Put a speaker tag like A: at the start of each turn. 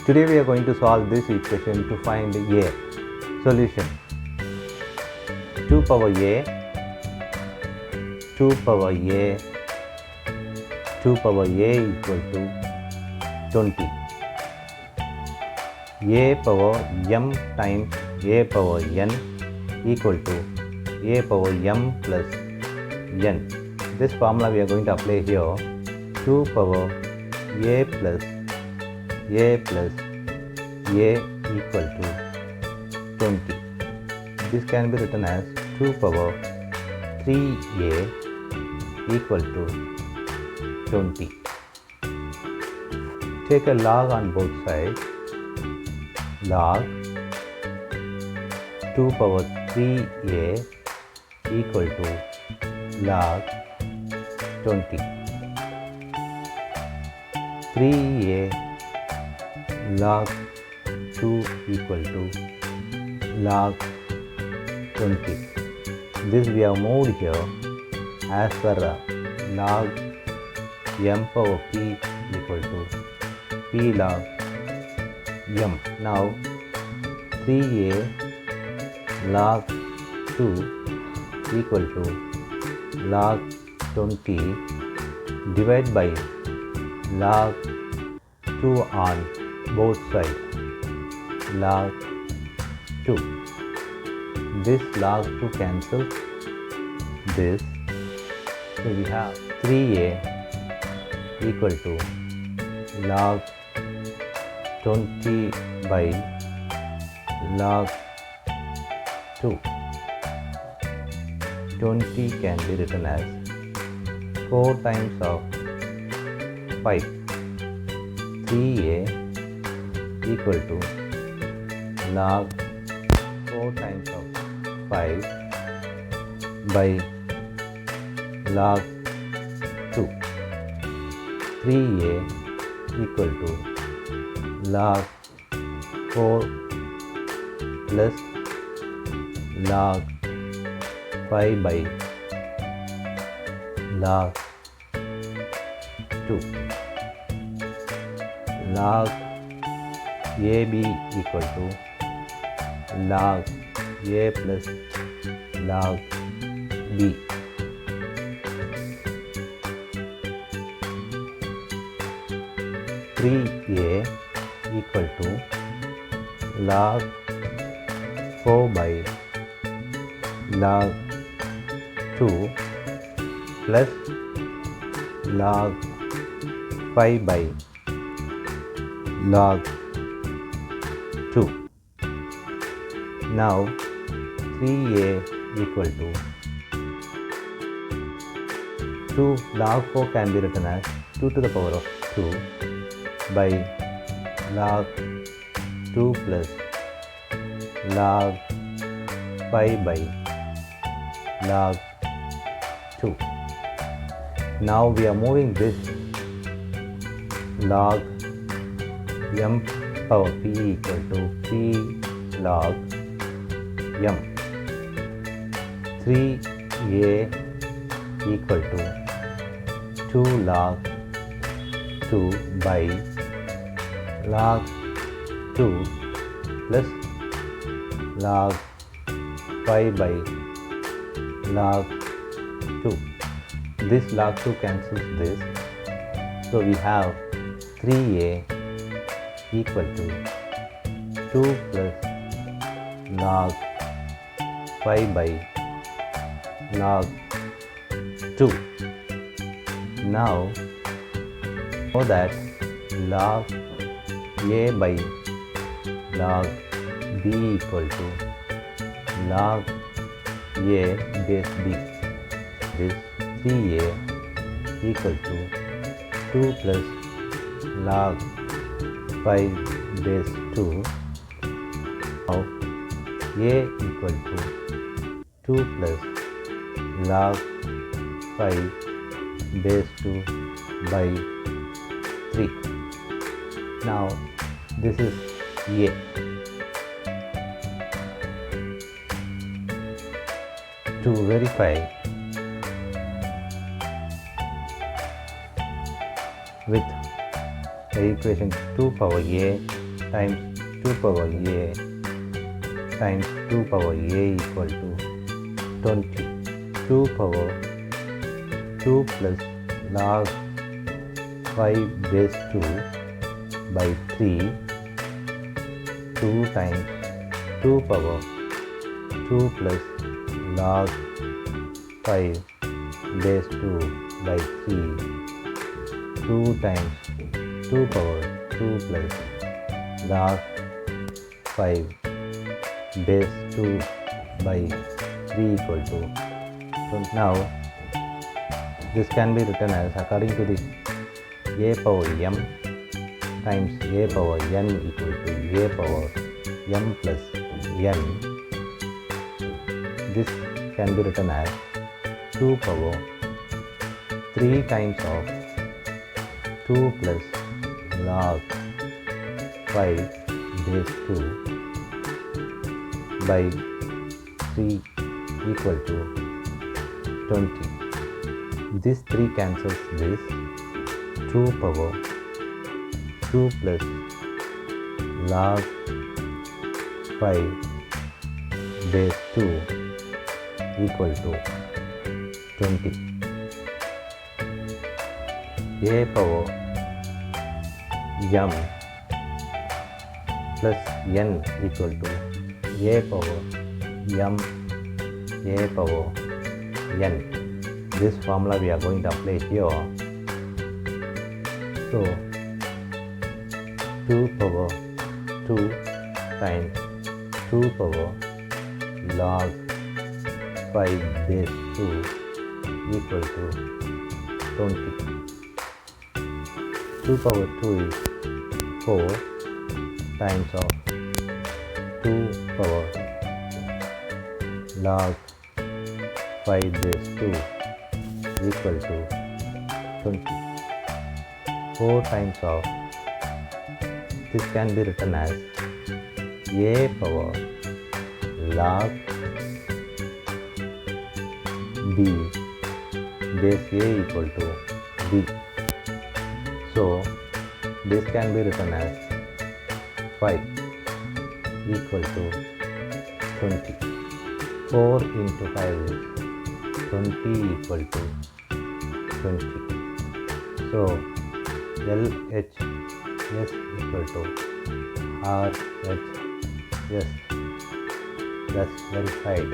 A: Today we are going to solve this equation to find a solution. 2 power a, 2 power a, 2 power a equal to 20. A power m times a power n equal to a power m plus n. This formula we are going to apply here. 2 power a plus a plus a equal to 20. This can be written as 2 power 3a equal to 20. Take a log on both sides. Log 2 power 3a equal to log 20. 3a log 2 equal to log 20. This we have moved here as per log m power p equal to p log m. Now 3a log 2 equal to log 20 divided by log 2 on both sides, log 2. This log 2 cancels this, so we have 3a equal to log 20 by log 2. 20 can be written as 4 times of 5. 3a equal to log 4 times of 5 by log 2. 3a equal to log 4 plus log 5 by log 2. Log AB equal to log A plus log B. (3a) equal to log 4 by log 2 plus log 5 by log 2. Now 3a equal to 2 log 4 can be written as 2 to the power of 2 by log 2 plus log 5 by log 2. Now we are moving this log m power p equal to p log m. 3a equal to 2 log 2 by log 2 plus log 5 by log 2. This log 2 cancels this, so we have 3a equal to 2 plus log 5 by log 2. Now know that log a by log b equal to log a base b. This 3a equal to 2 plus log 5 base 2. Now a equal to 2 plus log 5 base 2 by 3. Now this is a. To verify with the equation 2 power a times 2 power a times 2 power a equal to 20. 2 power 2 plus log 5 base 2 by 3. 2 times 2 power 2 plus log 5 base 2 by 3. 2 times 2 power 2 plus log 5 base 2 by 3 equal to 20. Now this can be written as according to this a power m times a power n equal to a power m plus n. This can be written as 2 power 3 times of 2 plus log 5 base 2 by 3 equal to 20. This 3 cancels this. 2 power 2 plus log 5 base 2 equal to 20. A power m plus n equal to a power m a power n. This formula we are going to apply here. So 2 power 2 times 2 power log 5 base 2 equal to 20. 2 power 2 is 4 times of 2 power log 5 base 2 equal to 20. 4 times of this can be written as a power log b base a equal to b. So this can be written as 5 equal to 20. 4 into 5 is 20 equal to 20. So LHS equal to RHS. That's verified.